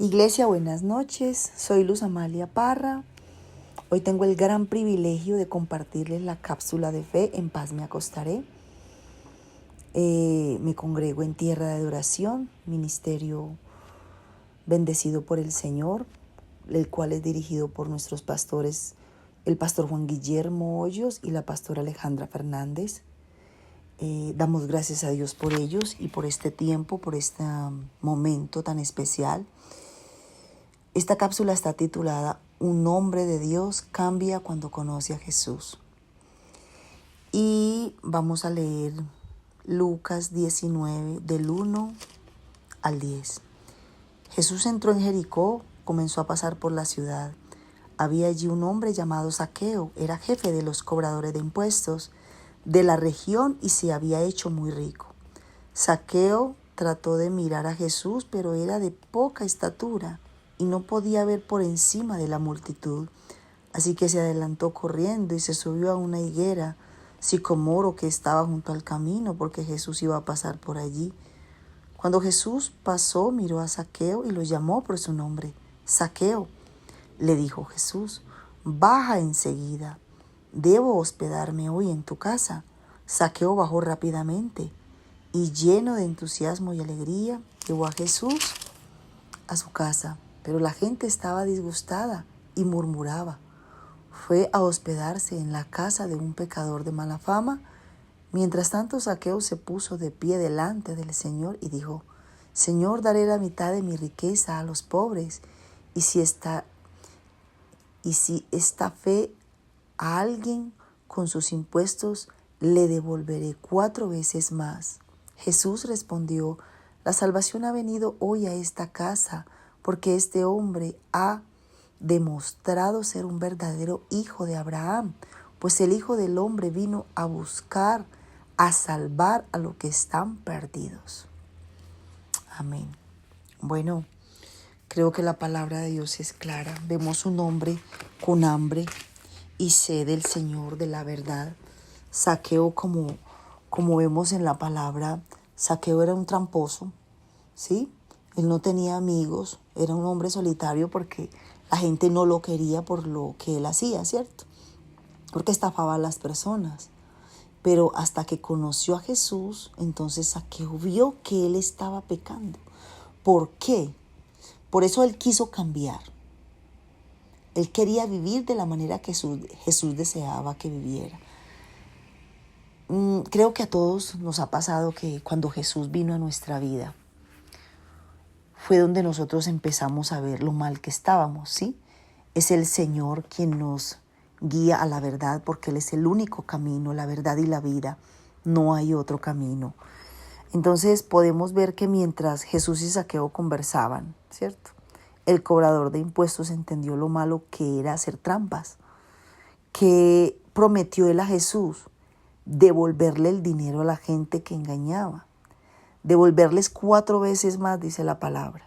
Iglesia, buenas noches. Soy Luz Amalia Parra. Hoy tengo el gran privilegio de compartirles la cápsula de fe En paz me acostaré. Me congrego en Tierra de Adoración, ministerio bendecido por el Señor, el cual es dirigido por nuestros pastores, el pastor Juan Guillermo Hoyos y la pastora Alejandra Fernández. Damos gracias a Dios por ellos y por este tiempo, por este momento tan especial. Esta cápsula está titulada Un hombre de Dios cambia cuando conoce a Jesús. Y vamos a leer Lucas 19, del 1 al 10. Jesús entró en Jericó, comenzó a pasar por la ciudad. Había allí un hombre llamado Zaqueo, era jefe de los cobradores de impuestos de la región y se había hecho muy rico. Zaqueo trató de mirar a Jesús, pero era de poca estatura y no podía ver por encima de la multitud. Así que se adelantó corriendo y se subió a una higuera sicomoro que estaba junto al camino, porque Jesús iba a pasar por allí. Cuando Jesús pasó, miró a Zaqueo y lo llamó por su nombre. Zaqueo, le dijo Jesús, baja enseguida. Debo hospedarme hoy en tu casa. Zaqueo bajó rápidamente y lleno de entusiasmo y alegría, llevó a Jesús a su casa. Pero la gente estaba disgustada y murmuraba. Fue a hospedarse en la casa de un pecador de mala fama. Mientras tanto, Zaqueo se puso de pie delante del Señor y dijo, Señor, daré la mitad de mi riqueza a los pobres, y si esta fe a alguien con sus impuestos, le devolveré 4 veces más. Jesús respondió, la salvación ha venido hoy a esta casa, porque este hombre ha demostrado ser un verdadero hijo de Abraham, pues el Hijo del Hombre vino a buscar, a salvar a los que están perdidos. Amén. Bueno, creo que la palabra de Dios es clara. Vemos un hombre con hambre y sed del Señor, de la verdad. Zaqueo, como vemos en la palabra, Zaqueo era un tramposo, ¿sí? Él no tenía amigos, era un hombre solitario porque la gente no lo quería por lo que él hacía, ¿cierto? Porque estafaba a las personas. Pero hasta que conoció a Jesús, entonces Zaqueo vio que él estaba pecando. ¿Por qué? Por eso él quiso cambiar. Él quería vivir de la manera que Jesús deseaba que viviera. Creo que a todos nos ha pasado que cuando Jesús vino a nuestra vida, fue donde nosotros empezamos a ver lo mal que estábamos, ¿sí? Es el Señor quien nos guía a la verdad, porque Él es el único camino, la verdad y la vida. No hay otro camino. Entonces podemos ver que mientras Jesús y Zaqueo conversaban, ¿cierto? El cobrador de impuestos entendió lo malo que era hacer trampas, que prometió él a Jesús devolverle el dinero a la gente que engañaba. Devolverles 4 veces más, dice la palabra.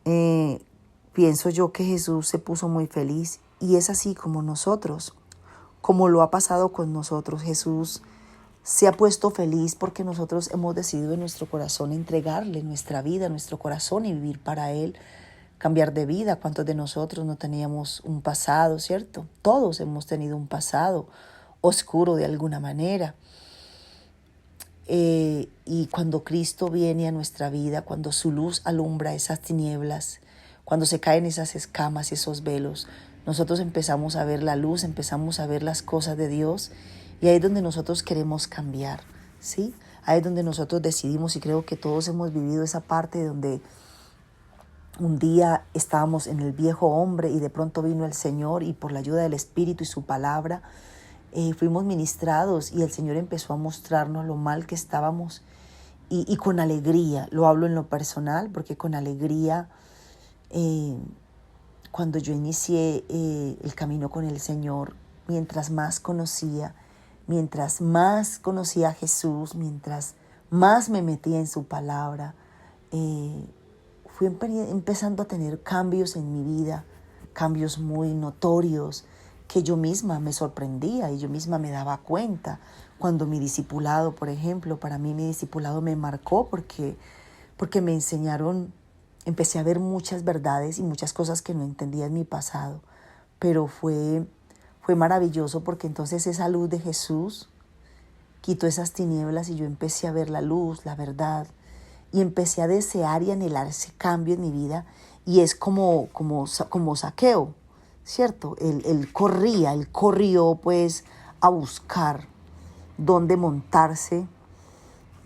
Pienso yo que Jesús se puso muy feliz y es así como nosotros, como lo ha pasado con nosotros. Jesús se ha puesto feliz porque nosotros hemos decidido en nuestro corazón entregarle nuestra vida, nuestro corazón y vivir para Él, cambiar de vida. ¿Cuántos de nosotros no teníamos un pasado, cierto? Todos hemos tenido un pasado oscuro de alguna manera. Y cuando Cristo viene a nuestra vida, cuando su luz alumbra esas tinieblas, cuando se caen esas escamas y esos velos, nosotros empezamos a ver la luz, empezamos a ver las cosas de Dios, y ahí es donde nosotros queremos cambiar, ¿sí? Ahí es donde nosotros decidimos, y creo que todos hemos vivido esa parte donde un día estábamos en el viejo hombre y de pronto vino el Señor y por la ayuda del Espíritu y su palabra, fuimos ministrados y el Señor empezó a mostrarnos lo mal que estábamos y con alegría, lo hablo en lo personal porque con alegría, cuando yo inicié el camino con el Señor, mientras más conocía a Jesús, mientras más me metía en su palabra, fui empezando a tener cambios en mi vida, cambios muy notorios, que yo misma me sorprendía y yo misma me daba cuenta. Cuando mi discipulado, por ejemplo, para mí mi discipulado me marcó porque me enseñaron empecé a ver muchas verdades y muchas cosas que no entendía en mi pasado, pero fue maravilloso porque entonces esa luz de Jesús quitó esas tinieblas y yo empecé a ver la luz, la verdad, y empecé a desear y anhelar ese cambio en mi vida. Y es como Zaqueo, ¿cierto? Él corrió pues a buscar dónde montarse,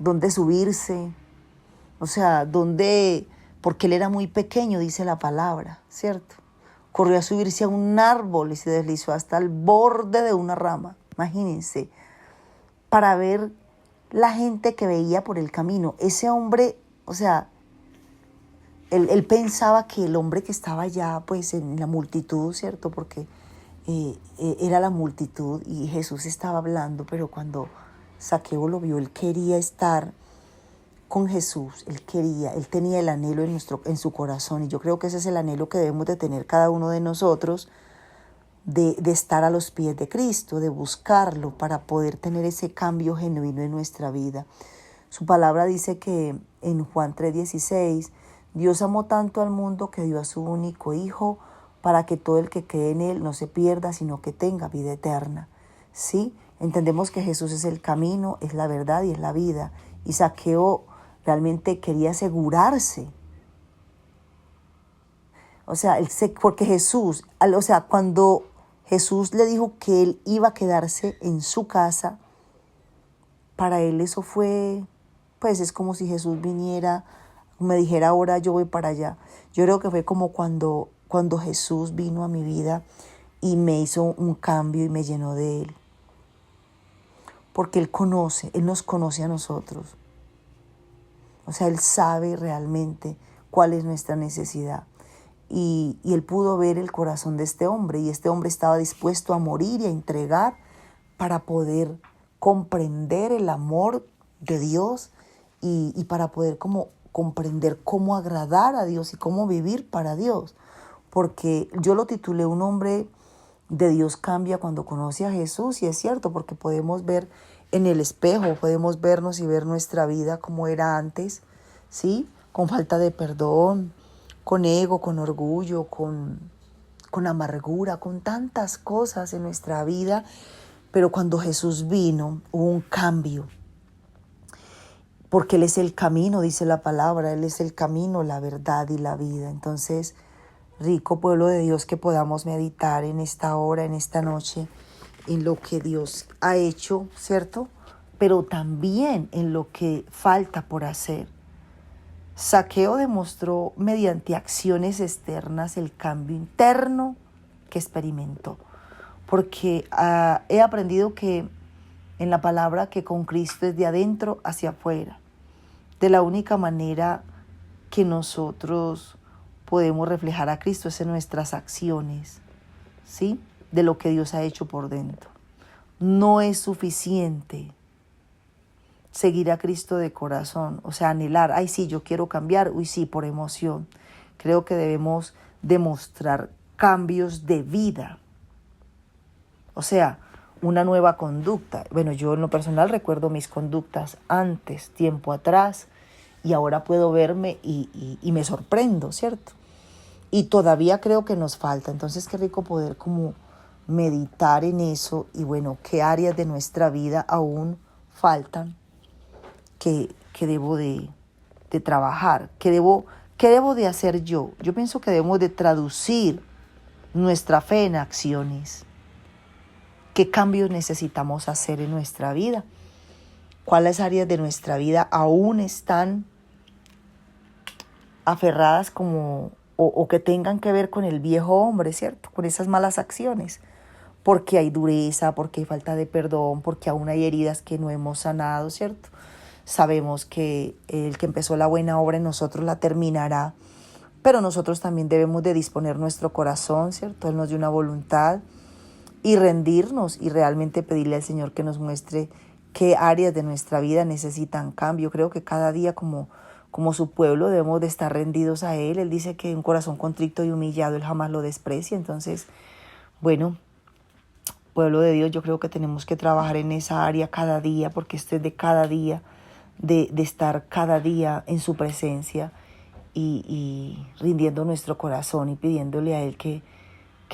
dónde subirse, o sea, porque él era muy pequeño, dice la palabra, ¿cierto? Corrió a subirse a un árbol y se deslizó hasta el borde de una rama, imagínense, para ver la gente que veía por el camino. Ese hombre, o sea, él pensaba que el hombre que estaba allá, pues en la multitud, ¿cierto? Porque era la multitud y Jesús estaba hablando, pero cuando Zaqueo lo vio, él quería estar con Jesús, él tenía el anhelo en su corazón, y yo creo que ese es el anhelo que debemos de tener cada uno de nosotros, de estar a los pies de Cristo, de buscarlo para poder tener ese cambio genuino en nuestra vida. Su palabra dice que en Juan 3:16, Dios amó tanto al mundo que dio a su único Hijo para que todo el que cree en Él no se pierda, sino que tenga vida eterna. ¿Sí? Entendemos que Jesús es el camino, es la verdad y es la vida. Y Zaqueo realmente quería asegurarse. O sea, porque Jesús, cuando Jesús le dijo que él iba a quedarse en su casa, para él eso fue, pues es como si Jesús viniera, me dijera ahora yo voy para allá. Yo creo que fue como cuando Jesús vino a mi vida y me hizo un cambio y me llenó de Él. Porque Él nos conoce a nosotros. O sea, Él sabe realmente cuál es nuestra necesidad. Y Él pudo ver el corazón de este hombre, y este hombre estaba dispuesto a morir y a entregar para poder comprender el amor de Dios y para poder comprender cómo agradar a Dios y cómo vivir para Dios. Porque yo lo titulé Un hombre de Dios cambia cuando conoce a Jesús, y es cierto, porque podemos ver en el espejo, podemos vernos y ver nuestra vida como era antes, ¿sí? Con falta de perdón, con ego, con orgullo, con amargura, con tantas cosas en nuestra vida. Pero cuando Jesús vino, hubo un cambio. Porque Él es el camino, dice la palabra, Él es el camino, la verdad y la vida. Entonces, rico pueblo de Dios, que podamos meditar en esta hora, en esta noche, en lo que Dios ha hecho, ¿cierto? Pero también en lo que falta por hacer. Zaqueo demostró mediante acciones externas el cambio interno que experimentó. Porque he aprendido que en la palabra que con Cristo es de adentro hacia afuera. De la única manera que nosotros podemos reflejar a Cristo es en nuestras acciones, ¿sí? De lo que Dios ha hecho por dentro. No es suficiente seguir a Cristo de corazón, o sea, anhelar, ay sí, yo quiero cambiar, uy sí, por emoción. Creo que debemos demostrar cambios de vida, o sea, una nueva conducta. Bueno, yo en lo personal recuerdo mis conductas antes, tiempo atrás, y ahora puedo verme y me sorprendo, ¿cierto? Y todavía creo que nos falta. Entonces, qué rico poder como meditar en eso y bueno, qué áreas de nuestra vida aún faltan que debo de trabajar, qué debo de hacer yo. Yo pienso que debemos de traducir nuestra fe en acciones. ¿Qué cambios necesitamos hacer en nuestra vida? ¿Cuáles áreas de nuestra vida aún están aferradas o que tengan que ver con el viejo hombre, ¿cierto? Con esas malas acciones. Porque hay dureza, porque hay falta de perdón, porque aún hay heridas que no hemos sanado, ¿cierto? Sabemos que el que empezó la buena obra en nosotros la terminará, pero nosotros también debemos de disponer nuestro corazón, ¿cierto? Él nos dio una voluntad y rendirnos y realmente pedirle al Señor que nos muestre qué áreas de nuestra vida necesitan cambio. Creo que cada día como su pueblo debemos de estar rendidos a Él. Él dice que un corazón contrito y humillado Él jamás lo desprecia. Entonces, bueno, pueblo de Dios, yo creo que tenemos que trabajar en esa área cada día, porque esto es de cada día, de estar cada día en su presencia y rindiendo nuestro corazón y pidiéndole a Él que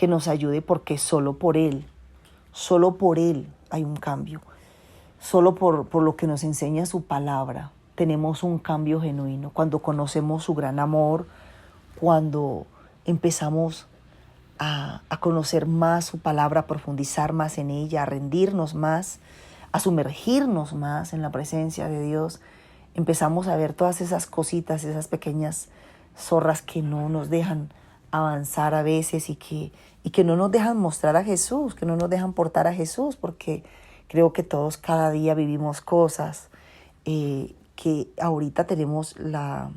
nos ayude, porque solo por Él hay un cambio. Solo por lo que nos enseña su palabra tenemos un cambio genuino. Cuando conocemos su gran amor, cuando empezamos a conocer más su palabra, a profundizar más en ella, a rendirnos más, a sumergirnos más en la presencia de Dios, empezamos a ver todas esas cositas, esas pequeñas zorras que no nos dejan avanzar a veces y que no nos dejan mostrar a Jesús, que no nos dejan portar a Jesús, porque creo que todos cada día vivimos cosas que ahorita tenemos la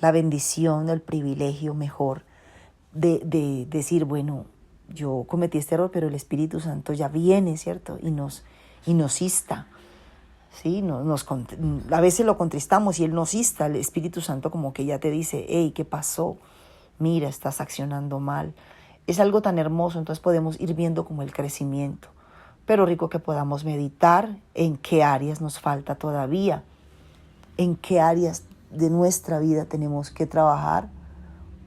bendición, el privilegio mejor de decir, bueno, yo cometí este error, pero el Espíritu Santo ya viene, ¿cierto? Y nos insta, ¿sí? A veces lo contristamos y Él nos insta, el Espíritu Santo como que ya te dice, hey, ¿qué pasó? Mira, estás accionando mal. Es algo tan hermoso, entonces podemos ir viendo como el crecimiento. Pero rico que podamos meditar en qué áreas nos falta todavía, en qué áreas de nuestra vida tenemos que trabajar,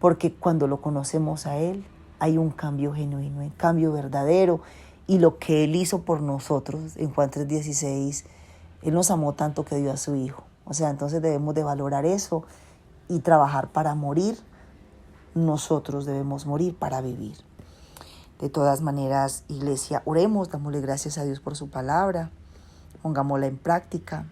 porque cuando lo conocemos a Él hay un cambio genuino, un cambio verdadero, y lo que Él hizo por nosotros en Juan 3:16, Él nos amó tanto que dio a su Hijo. O sea, entonces debemos de valorar eso y trabajar para morir. Nosotros debemos morir para vivir. De todas maneras, iglesia, oremos, dámosle gracias a Dios por su palabra, pongámosla en práctica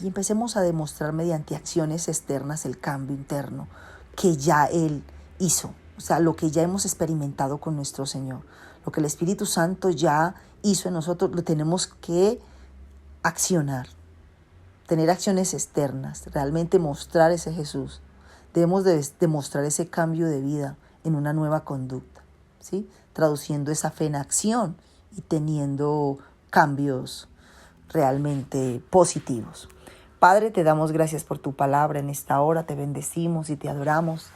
y empecemos a demostrar mediante acciones externas el cambio interno que ya Él hizo. O sea, lo que ya hemos experimentado con nuestro Señor, lo que el Espíritu Santo ya hizo en nosotros, lo tenemos que accionar, tener acciones externas, realmente mostrar ese Jesús. Debemos de demostrar ese cambio de vida en una nueva conducta, ¿sí? Traduciendo esa fe en acción y teniendo cambios realmente positivos. Padre, te damos gracias por tu palabra en esta hora, te bendecimos y te adoramos.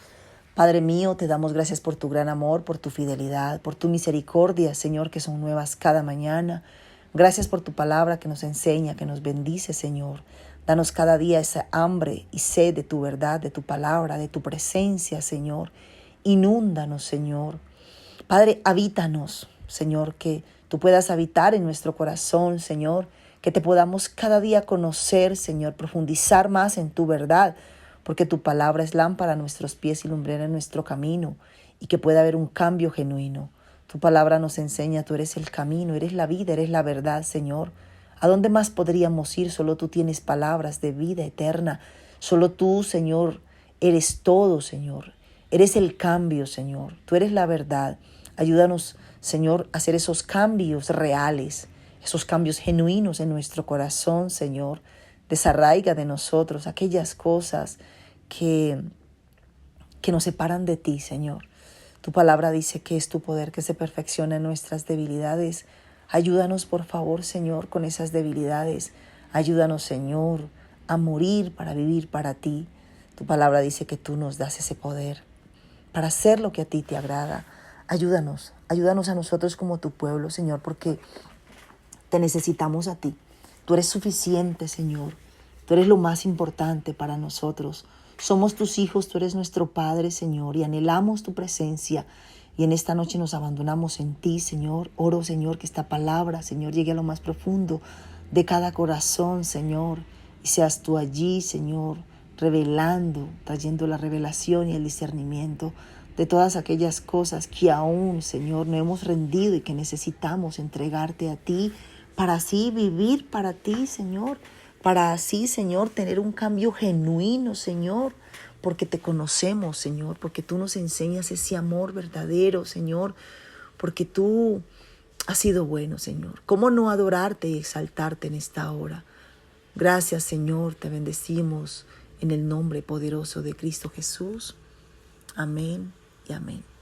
Padre mío, te damos gracias por tu gran amor, por tu fidelidad, por tu misericordia, Señor, que son nuevas cada mañana. Gracias por tu palabra que nos enseña, que nos bendice, Señor. Danos cada día esa hambre y sed de tu verdad, de tu palabra, de tu presencia, Señor. Inúndanos, Señor. Padre, habítanos, Señor, que tú puedas habitar en nuestro corazón, Señor, que te podamos cada día conocer, Señor, profundizar más en tu verdad, porque tu palabra es lámpara a nuestros pies y lumbrera en nuestro camino, y que pueda haber un cambio genuino. Tu palabra nos enseña, tú eres el camino, eres la vida, eres la verdad, Señor. ¿A dónde más podríamos ir? Solo tú tienes palabras de vida eterna. Solo tú, Señor, eres todo, Señor. Eres el cambio, Señor. Tú eres la verdad. Ayúdanos, Señor, a hacer esos cambios reales, esos cambios genuinos en nuestro corazón, Señor. Desarraiga de nosotros aquellas cosas que nos separan de ti, Señor. Tu palabra dice que es tu poder que se perfecciona en nuestras debilidades. Ayúdanos, por favor, Señor, con esas debilidades. Ayúdanos, Señor, a morir para vivir para ti. Tu palabra dice que tú nos das ese poder para hacer lo que a ti te agrada. Ayúdanos a nosotros como tu pueblo, Señor, porque te necesitamos a ti. Tú eres suficiente, Señor. Tú eres lo más importante para nosotros. Somos tus hijos, tú eres nuestro Padre, Señor, y anhelamos tu presencia. Y en esta noche nos abandonamos en ti, Señor. Oro, Señor, que esta palabra, Señor, llegue a lo más profundo de cada corazón, Señor. Y seas tú allí, Señor, revelando, trayendo la revelación y el discernimiento de todas aquellas cosas que aún, Señor, no hemos rendido y que necesitamos entregarte a ti para así vivir para ti, Señor. Para así, Señor, tener un cambio genuino, Señor, porque te conocemos, Señor, porque tú nos enseñas ese amor verdadero, Señor, porque tú has sido bueno, Señor. ¿Cómo no adorarte y exaltarte en esta hora? Gracias, Señor, te bendecimos en el nombre poderoso de Cristo Jesús. Amén y amén.